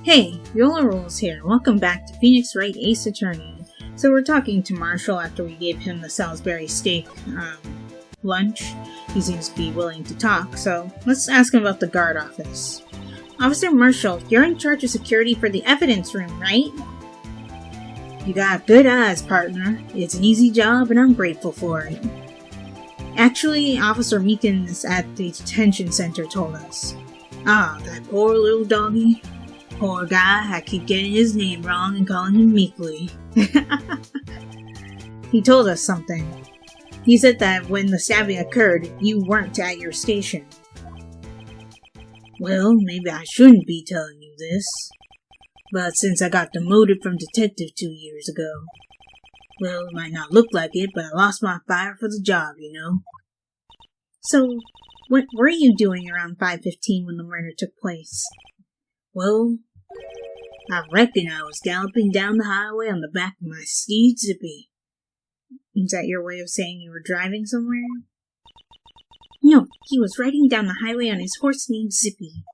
Hey, Viola Rules here. Welcome back to Phoenix Wright Ace Attorney. So we're talking to Marshall after we gave him the Salisbury steak lunch. He seems to be willing to talk, so let's ask him about the guard office. Officer Marshall, you're in charge of security for the evidence room, right? You got good eyes, partner. It's an easy job and I'm grateful for it. Actually, Officer Meekins at the detention center told us. Ah, that poor little doggy. Poor guy, I keep getting his name wrong and calling him Meekly. He told us something. He said that when the stabbing occurred, you weren't at your station. Well, maybe I shouldn't be telling you this, but since I got demoted from detective 2 years ago, well, it might not look like it, but I lost my fire for the job, you know. So, what were you doing around 5:15 when the murder took place? Well, I reckon I was galloping down the highway on the back of my steed Zippy. Is that your way of saying you were driving somewhere? No, he was riding down the highway on his horse named Zippy.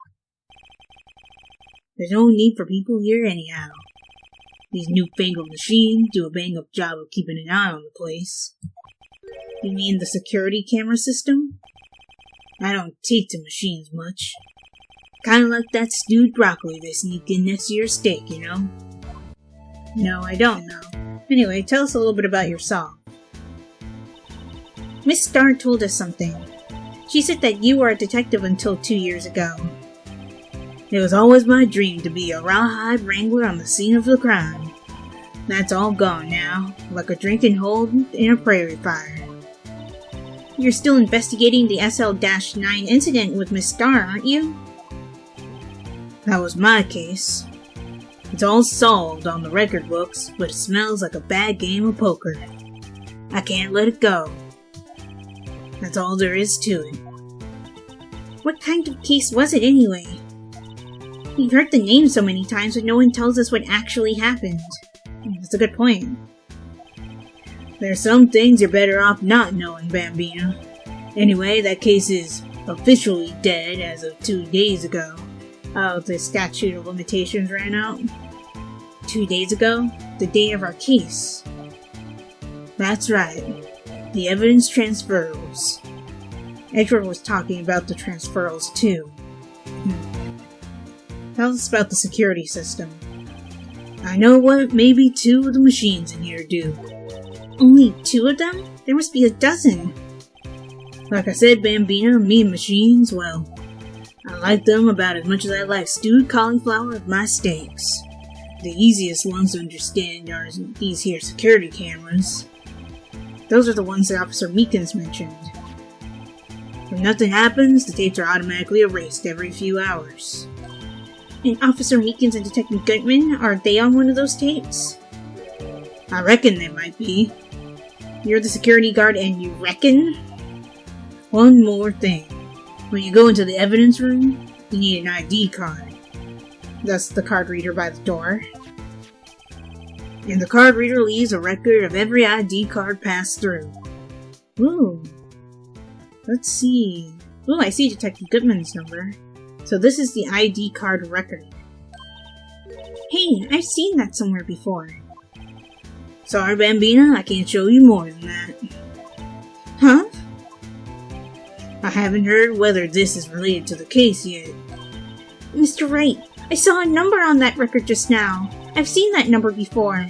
There's no need for people here anyhow. These newfangled machines do a bang-up job of keeping an eye on the place. You mean the security camera system? I don't take to machines much. Kinda like that stewed broccoli they sneak in next to your steak, you know? No, I don't know. Anyway, tell us a little bit about yourself. Miss Starr told us something. She said that you were a detective until 2 years ago. It was always my dream to be a rawhide wrangler on the scene of the crime. That's all gone now, like a drinking hole in a prairie fire. You're still investigating the SL-9 incident with Miss Starr, aren't you? That was my case. It's all solved on the record books, but it smells like a bad game of poker. I can't let it go. That's all there is to it. What kind of case was it anyway? We've heard the name so many times, but no one tells us what actually happened. That's a good point. There's some things you're better off not knowing, Bambina. Anyway, that case is officially dead as of 2 days ago. Oh, the statute of limitations ran out? 2 days ago? The day of our case. That's right. The evidence transfers. Edward was talking about the transfers too. Tell us about the security system. I know what maybe 2 of the machines in here do. Only 2 of them? There must be a dozen. Like I said, Bambina, me and machines, well, I like them about as much as I like stewed cauliflower with my steaks. The easiest ones to understand are these here security cameras. Those are the ones that Officer Meekins mentioned. If nothing happens, the tapes are automatically erased every few hours. And Officer Meekins and Detective Gutman, are they on one of those tapes? I reckon they might be. You're the security guard and you reckon? One more thing. When you go into the evidence room, you need an ID card. That's the card reader by the door. And the card reader leaves a record of every ID card passed through. Ooh. Let's see. Ooh, I see Detective Goodman's number. So this is the ID card record. Hey, I've seen that somewhere before. Sorry, Bambina, I can't show you more than that. Huh? I haven't heard whether this is related to the case yet. Mr. Wright, I saw a number on that record just now. I've seen that number before.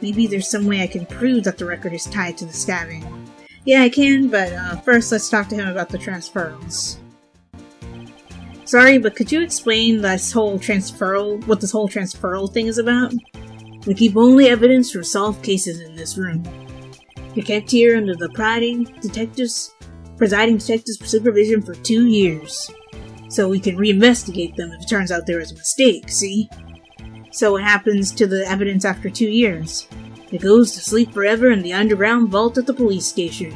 Maybe there's some way I can prove that the record is tied to the stabbing. Yeah, I can, but first let's talk to him about the transferals. Sorry, but could you explain this whole what this whole transferal thing is about? We keep only evidence from solved cases in this room. You're kept here under the presiding detective's supervision for 2 years. So we can reinvestigate them if it turns out there was a mistake, see? So what happens to the evidence after 2 years? It goes to sleep forever in the underground vault at the police station.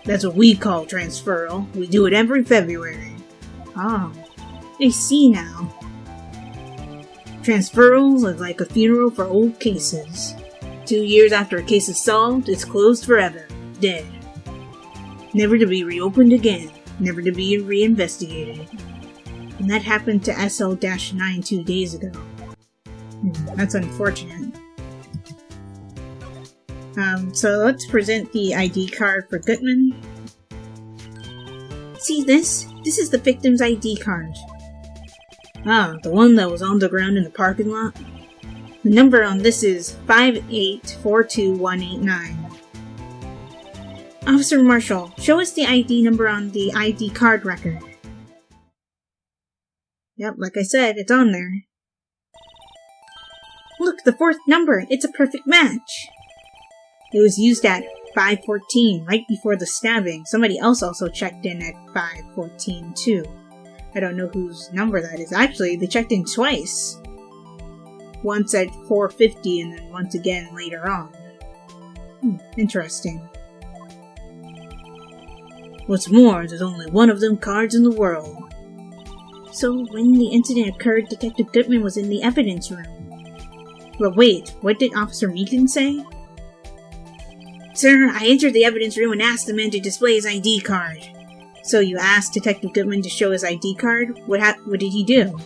That's what we call transferal. We do it every February. Oh, I see now. Transferals are like a funeral for old cases. 2 years after a case is solved, it's closed forever. Dead. Never to be reopened again. Never to be reinvestigated. And that happened to SL-9 2 days ago. That's unfortunate. So let's present the ID card for Goodman. See this? This is the victim's ID card. Ah, the one that was on the ground in the parking lot? The number on this is 5842189. Officer Marshall, show us the ID number on the ID card record. Yep, like I said, it's on there. Look, the fourth number! It's a perfect match! It was used at 5:14, right before the stabbing. Somebody else also checked in at 5:14 too. I don't know whose number that is. Actually, they checked in twice. Once at 4:50 and then once again later on. Interesting. What's more, there's only one of them cards in the world. So, when the incident occurred, Detective Goodman was in the evidence room. But wait, what did Officer Meakin say? Sir, I entered the evidence room and asked the man to display his ID card. So you asked Detective Goodman to show his ID card? What did he do?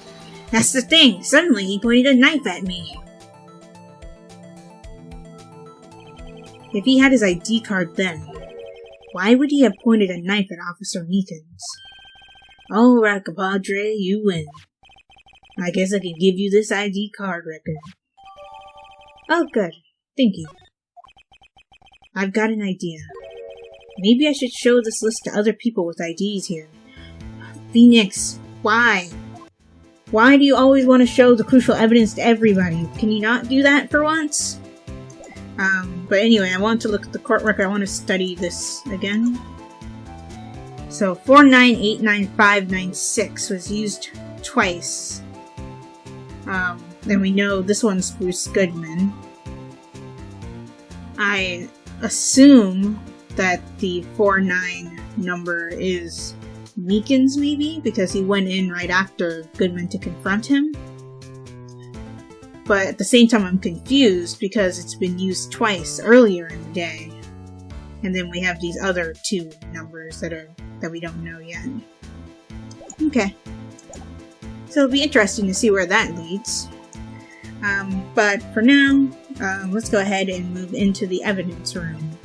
That's the thing! Suddenly he pointed a knife at me! If he had his ID card then, why would he have pointed a knife at Officer Meakin's? Alright, compadre, you win. I guess I can give you this ID card record. Oh, good. Thank you. I've got an idea. Maybe I should show this list to other people with IDs here. Phoenix, why? Why do you always want to show the crucial evidence to everybody? Can you not do that for once? But anyway, I want to look at the court record. I want to study this again. So 4989596 was used twice. Then we know this one's Bruce Goodman. I assume that the 49 number is Meakin's, maybe, because he went in right after Goodman to confront him. But at the same time, I'm confused because it's been used twice earlier in the day, and then we have these other two numbers that we don't know yet. Okay, so it'll be interesting to see where that leads. But for now, let's go ahead and move into the evidence room.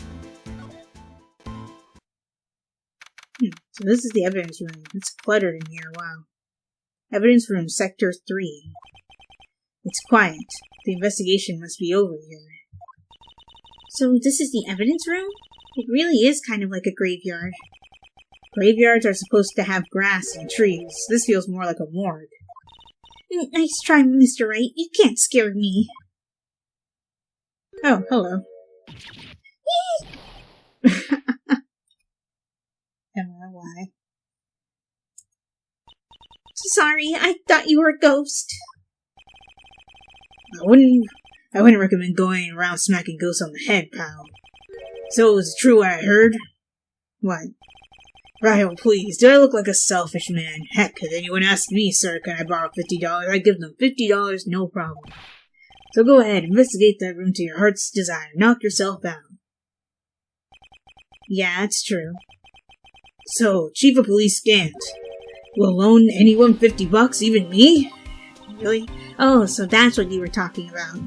So this is the evidence room. It's cluttered in here, wow. Evidence room, Sector 3. It's quiet. The investigation must be over here. So this is the evidence room? It really is kind of like a graveyard. Graveyards are supposed to have grass and trees. This feels more like a morgue. Nice try, Mr. Wright. You can't scare me. Oh, hello. I don't know why. Sorry, I thought you were a ghost. I wouldn't recommend going around smacking ghosts on the head, pal. So, is it true what I heard? What? Ryle, please, do I look like a selfish man? Heck, if anyone asked me, sir, can I borrow $50, I'd give them $50, no problem. So go ahead, investigate that room to your heart's desire. Knock yourself out. Yeah, it's true. So, Chief of Police Gant, will loan anyone $50, even me? Really? Oh, so that's what you were talking about.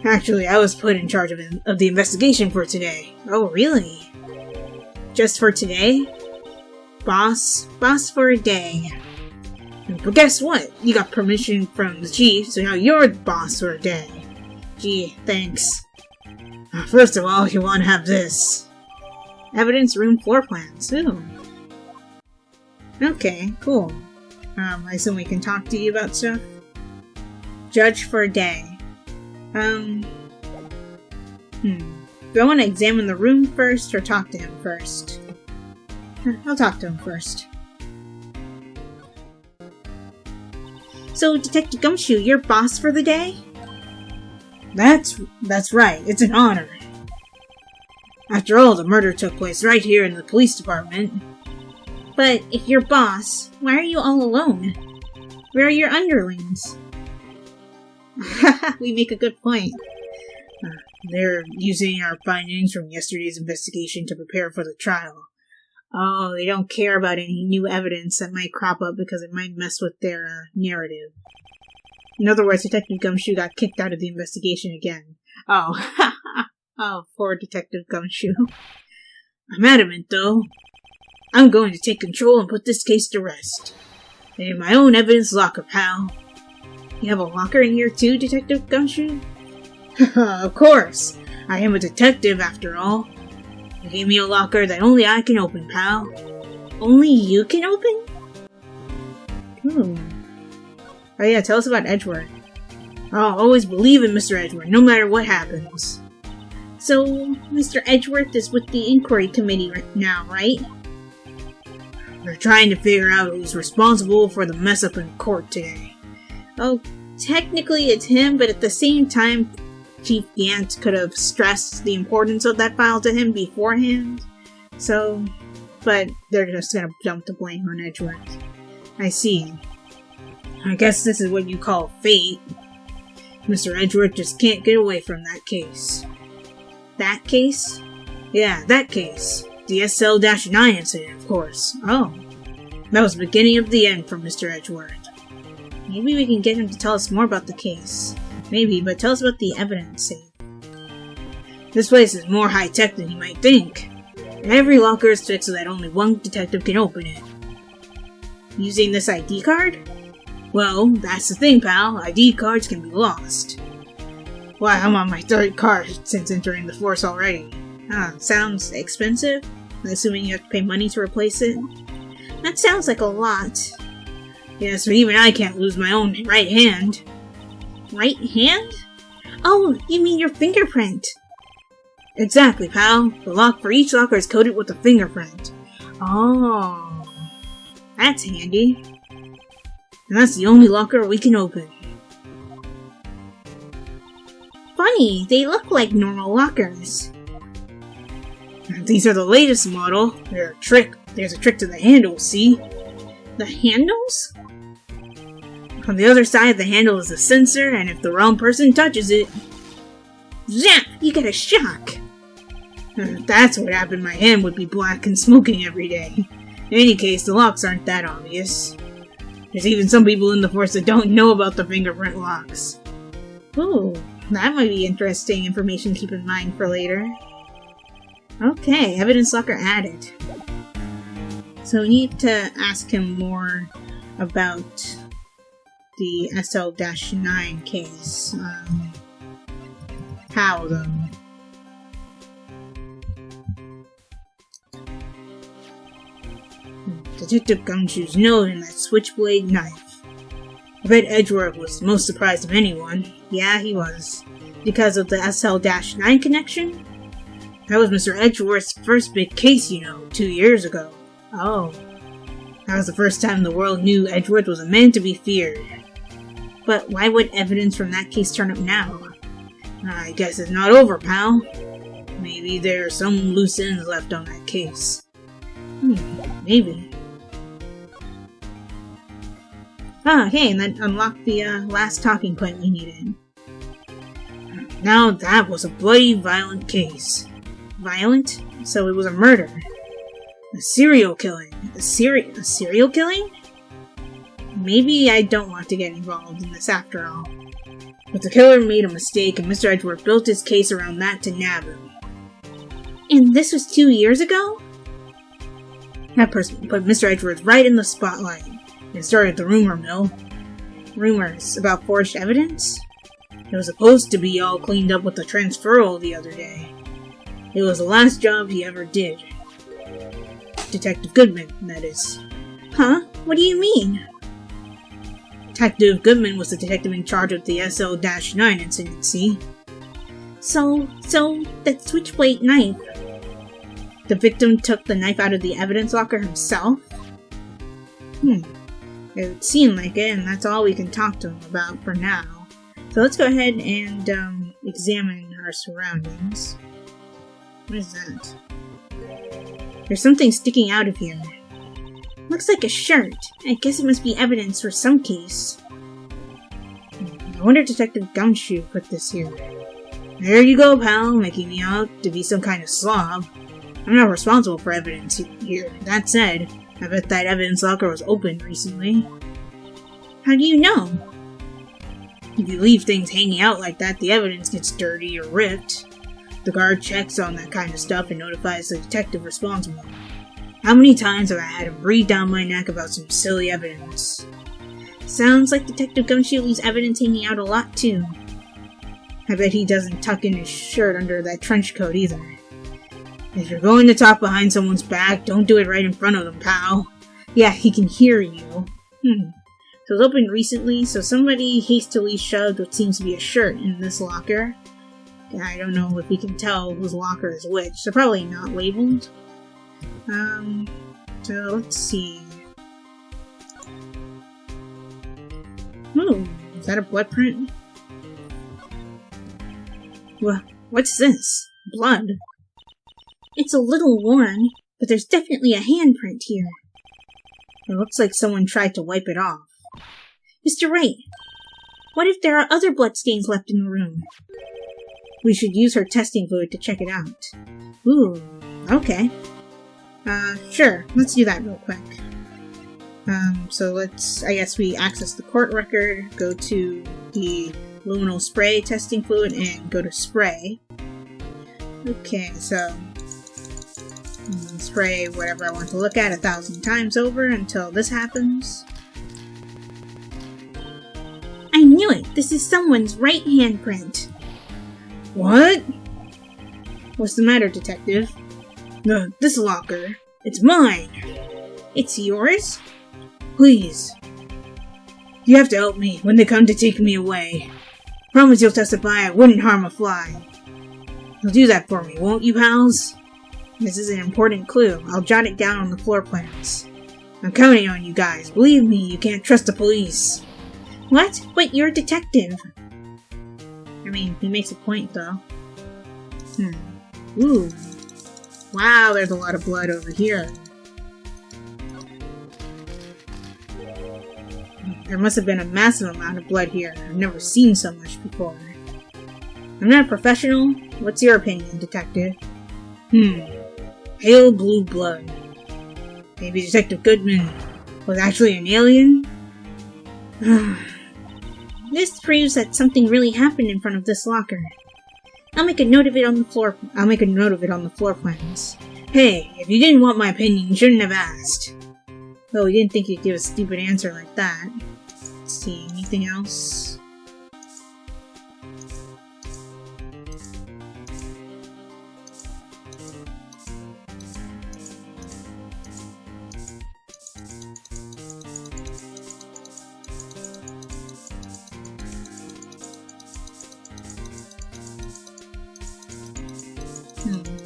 Actually, I was put in charge of the investigation for today. Oh, really? Just for today? Boss for a day. But guess what? You got permission from the chief, so now you're the boss for a day. Gee, thanks. First of all, you want to have this. Evidence room floor plans. Ooh. Okay, cool. I assume we can talk to you about stuff? Judge for a day. Do I want to examine the room first or talk to him first? I'll talk to him first. So, Detective Gumshoe, you're boss for the day? That's right. It's an honor. After all, the murder took place right here in the police department. But if you're boss, why are you all alone? Where are your underlings? We make a good point. They're using our findings from yesterday's investigation to prepare for the trial. Oh, they don't care about any new evidence that might crop up because it might mess with their narrative. In other words, Detective Gumshoe got kicked out of the investigation again. Oh, oh, poor Detective Gumshoe. I'm adamant, though. I'm going to take control and put this case to rest. In my own evidence locker, pal. You have a locker in here too, Detective Gumshoe? Of course. I am a detective, after all. You gave me a locker that only I can open, pal. Only you can open? Oh yeah, tell us about Edgeworth. I'll always believe in Mr. Edgeworth, no matter what happens. So, Mr. Edgeworth is with the inquiry committee right now, right? They're trying to figure out who's responsible for the mess up in court today. Oh, technically it's him, but at the same time, Chief Gant could have stressed the importance of that file to him beforehand. So, but they're just gonna dump the blame on Edgeworth. I see. I guess this is what you call fate. Mr. Edgeworth just can't get away from that case. That case? Yeah, that case. The SL-9 incident, of course. Oh. That was the beginning of the end for Mr. Edgeworth. Maybe we can get him to tell us more about the case. Maybe, but tell us about the evidence safe. This place is more high-tech than you might think. Every locker is fixed so that only one detective can open it. Using this ID card? Well, that's the thing, pal. ID cards can be lost. Why, I'm on my third card since entering the force already. Sounds expensive? Assuming you have to pay money to replace it? That sounds like a lot. Yes, but even I can't lose my own right hand. Right hand? Oh, you mean your fingerprint? Exactly, pal. The lock for each locker is coated with a fingerprint. Oh, that's handy. And that's the only locker we can open. Funny, they look like normal lockers. These are the latest model. There's a trick to the handle, see? The handles? On the other side of the handle is a sensor, and if the wrong person touches it... Zap! You get a shock! If that's what happened, my hand would be black and smoking every day. In any case, the locks aren't that obvious. There's even some people in the force that don't know about the fingerprint locks. Ooh, that might be interesting information to keep in mind for later. Okay, evidence locker added. So we need to ask him more about the SL-9 case. How, though? Detective Gumshoe's nose and that switchblade knife. I bet Edgeworth was most surprised of anyone. Yeah, he was. Because of the SL-9 connection? That was Mr. Edgeworth's first big case, you know, 2 years ago. Oh. That was the first time the world knew Edgeworth was a man to be feared. But why would evidence from that case turn up now? I guess it's not over, pal. Maybe there are some loose ends left on that case. Maybe. Hey, and that unlocked the last talking point we needed. Now that was a bloody violent case. Violent? So it was a murder. A serial killing. A serial killing? Maybe I don't want to get involved in this after all. But the killer made a mistake and Mr. Edgeworth built his case around that to nab him. And this was 2 years ago? That person put Mr. Edgeworth right in the spotlight. It started the rumor mill. Rumors about forged evidence? It was supposed to be all cleaned up with the transferal the other day. It was the last job he ever did. Detective Goodman, that is. Huh? What do you mean? Detective Goodman was the detective in charge of the SL-9 incident, see? So, that switchblade knife. The victim took the knife out of the evidence locker himself? It would seem like it, and that's all we can talk to him about for now. So let's go ahead and examine our surroundings. What is that? There's something sticking out of here. Looks like a shirt. I guess it must be evidence for some case. I wonder if Detective Gumshoe put this here. There you go, pal, making me out to be some kind of slob. I'm not responsible for evidence here. That said, I bet that evidence locker was opened recently. How do you know? If you leave things hanging out like that, the evidence gets dirty or ripped. The guard checks on that kind of stuff and notifies the detective responsible. How many times have I had him breathe down my neck about some silly evidence? Sounds like Detective Gumshoe leaves evidence hanging out a lot, too. I bet he doesn't tuck in his shirt under that trench coat, either. If you're going to talk behind someone's back, don't do it right in front of them, pal. Yeah, he can hear you. So it was opened recently, so somebody hastily shoved what seems to be a shirt in this locker. I don't know if we can tell whose locker is which. They're probably not labeled. So let's see. Oh, is that a blood print? What's this? Blood. It's a little worn, but there's definitely a handprint here. It looks like someone tried to wipe it off. Mr. Wright, what if there are other bloodstains left in the room? We should use her testing fluid to check it out. Ooh, okay. Sure, let's do that real quick. So I guess we access the court record, go to the luminal spray testing fluid, and go to spray. Okay, so spray whatever I want to look at 1,000 times over until this happens. I knew it! This is someone's right handprint! What? What's the matter, Detective? No, this locker. It's mine! It's yours? Please. You have to help me when they come to take me away. Promise you'll testify I wouldn't harm a fly. You'll do that for me, won't you, pals? This is an important clue. I'll jot it down on the floor plans. I'm counting on you guys. Believe me, you can't trust the police. What? But you're a detective. I mean, he makes a point, though. Ooh. Wow, there's a lot of blood over here. There must have been a massive amount of blood here. I've never seen so much before. I'm not a professional. What's your opinion, Detective? Pale blue blood. Maybe Detective Goodman was actually an alien? This proves that something really happened in front of this locker. I'll make a note of it on the floor plans. Hey, if you didn't want my opinion, you shouldn't have asked. Well, we didn't think you'd give a stupid answer like that. Let's see, anything else?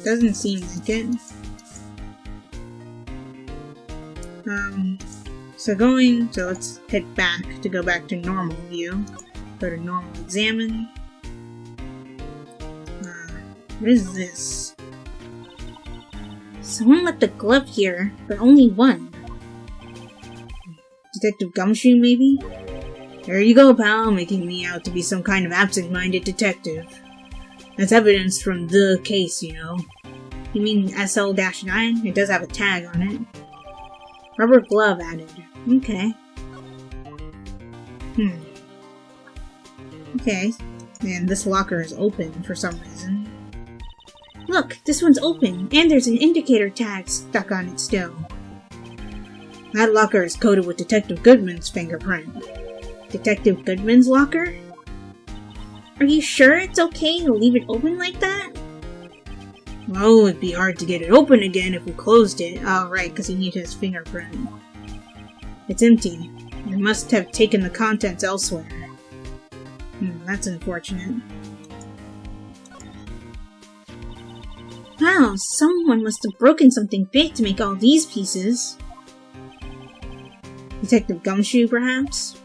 Doesn't seem like it. So let's hit back to go back to normal view. Go to normal examine. What is this? Someone left a glove here, but only one. Detective Gumshoe, maybe? There you go, pal, making me out to be some kind of absent-minded detective. That's evidence from the case, you know. You mean SL-9? It does have a tag on it. Rubber glove added. Okay. Okay. And this locker is open for some reason. Look, this one's open, and there's an indicator tag stuck on it still. That locker is coated with Detective Goodman's fingerprint. Detective Goodman's locker? Are you sure it's okay to leave it open like that? Well, it'd be hard to get it open again if we closed it. Oh, right, because you need his fingerprint. It's empty. They must have taken the contents elsewhere. That's unfortunate. Wow, someone must have broken something big to make all these pieces. Detective Gumshoe, perhaps?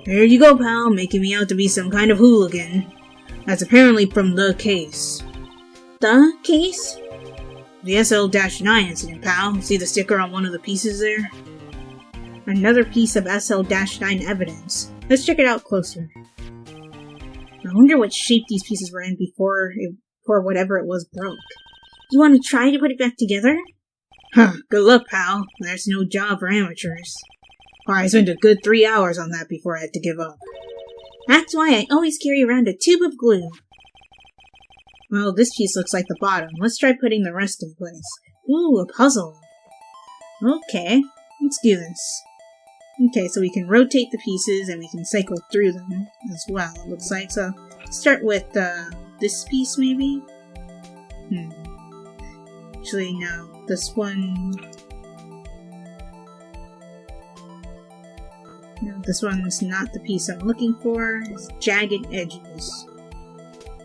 There you go, pal, making me out to be some kind of hooligan. That's apparently from the case. The case? The SL-9 incident, pal. See the sticker on one of the pieces there? Another piece of SL-9 evidence. Let's check it out closer. I wonder what shape these pieces were in before whatever it was broke. You want to try to put it back together? Huh, good luck, pal. That's no job for amateurs. I spent a good 3 hours on that before I had to give up. That's why I always carry around a tube of glue. Well, this piece looks like the bottom. Let's try putting the rest in place. Ooh, a puzzle. Okay, let's do this. Okay, so we can rotate the pieces and we can cycle through them as well, it looks like. So, start with this piece, maybe? Actually, no. This one... No, this one's not the piece I'm looking for. It's jagged edges.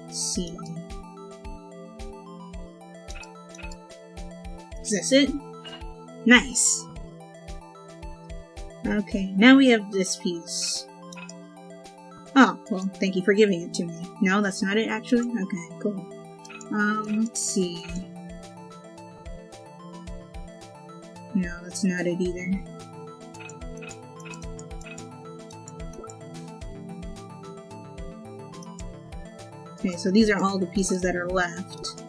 Let's see. Is this it? Nice! Okay, now we have this piece. Oh, well, thank you for giving it to me. No, that's not it, actually? Okay, cool. Let's see. No, that's not it either. Okay, so these are all the pieces that are left.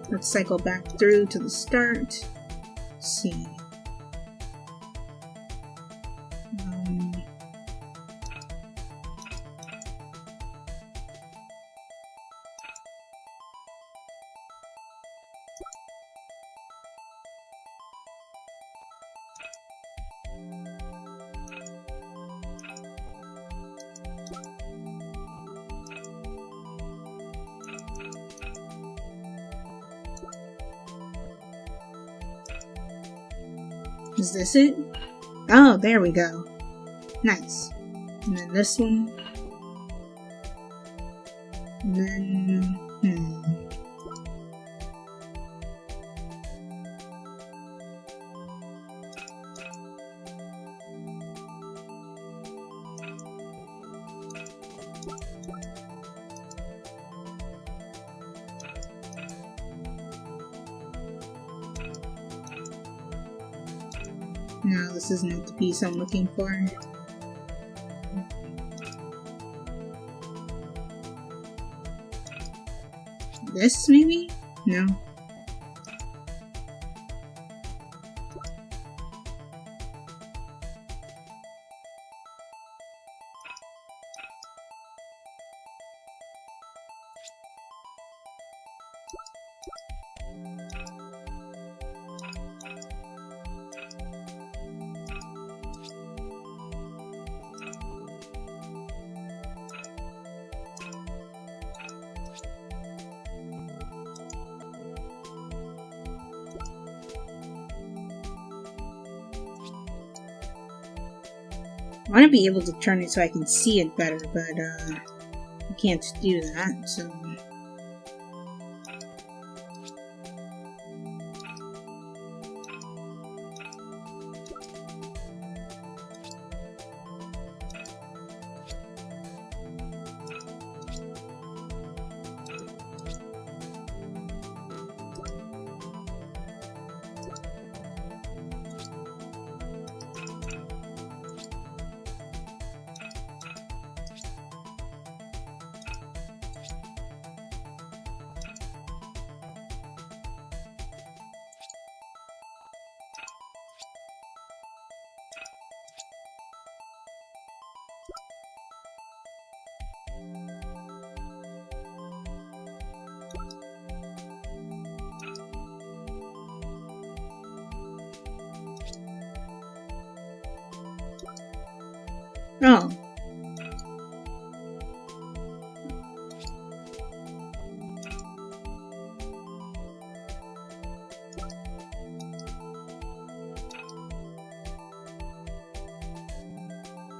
Let's cycle back through to the start. Let's see. Is this it? Oh, there we go. Nice. And then this one. And then... No, this isn't the piece I'm looking for. This, maybe? No. I want to be able to turn it so I can see it better, but I can't do that, so... Oh.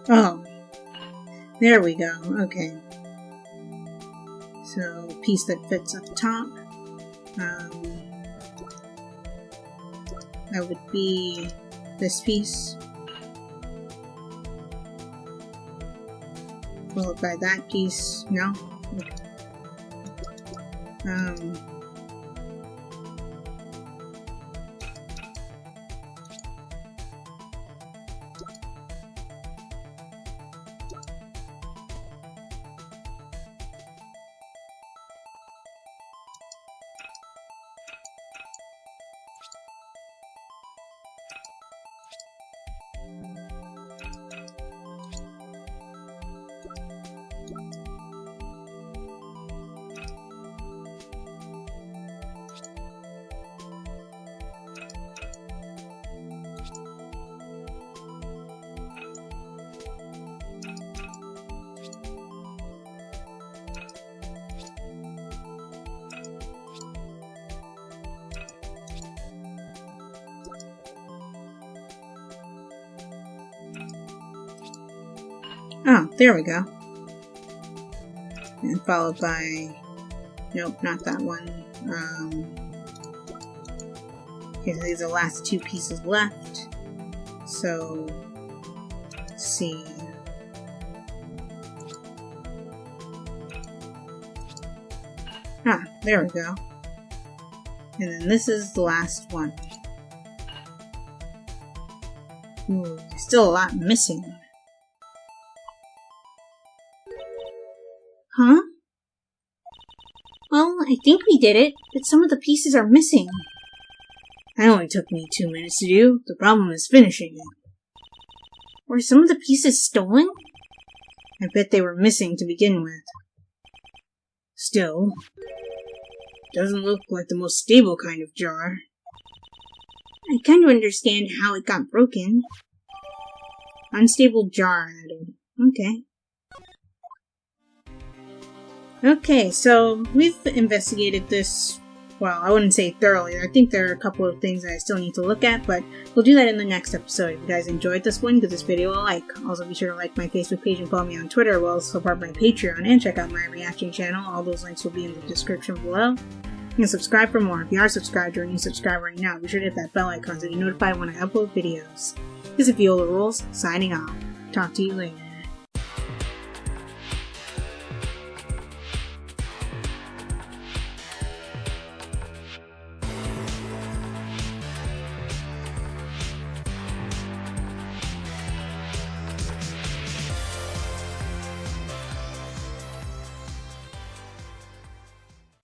Oh. There we go. Okay. So, piece that fits up top. That would be this piece. Followed by that piece. No? Oh, there we go. And followed by... Nope, not that one. Okay, so these are the last two pieces left. So... let's see... Ah, there we go. And then this is the last one. Ooh, there's still a lot missing. Huh? Well, I think we did it, but some of the pieces are missing. That only took me 2 minutes to do. The problem is finishing it. Were some of the pieces stolen? I bet they were missing to begin with. Still, doesn't look like the most stable kind of jar. I kind of understand how it got broken. Unstable jar added. Okay. Okay, so we've investigated this, well, I wouldn't say thoroughly. I think there are a couple of things that I still need to look at, but we'll do that in the next episode. If you guys enjoyed this one, give this video a like. Also, be sure to like my Facebook page and follow me on Twitter, as well as support my Patreon and check out my reaction channel. All those links will be in the description below. And subscribe for more. If you are subscribed or a new subscriber right now, be sure to hit that bell icon so you're notified when I upload videos. This is ViolarulesGaming, signing off. Talk to you later.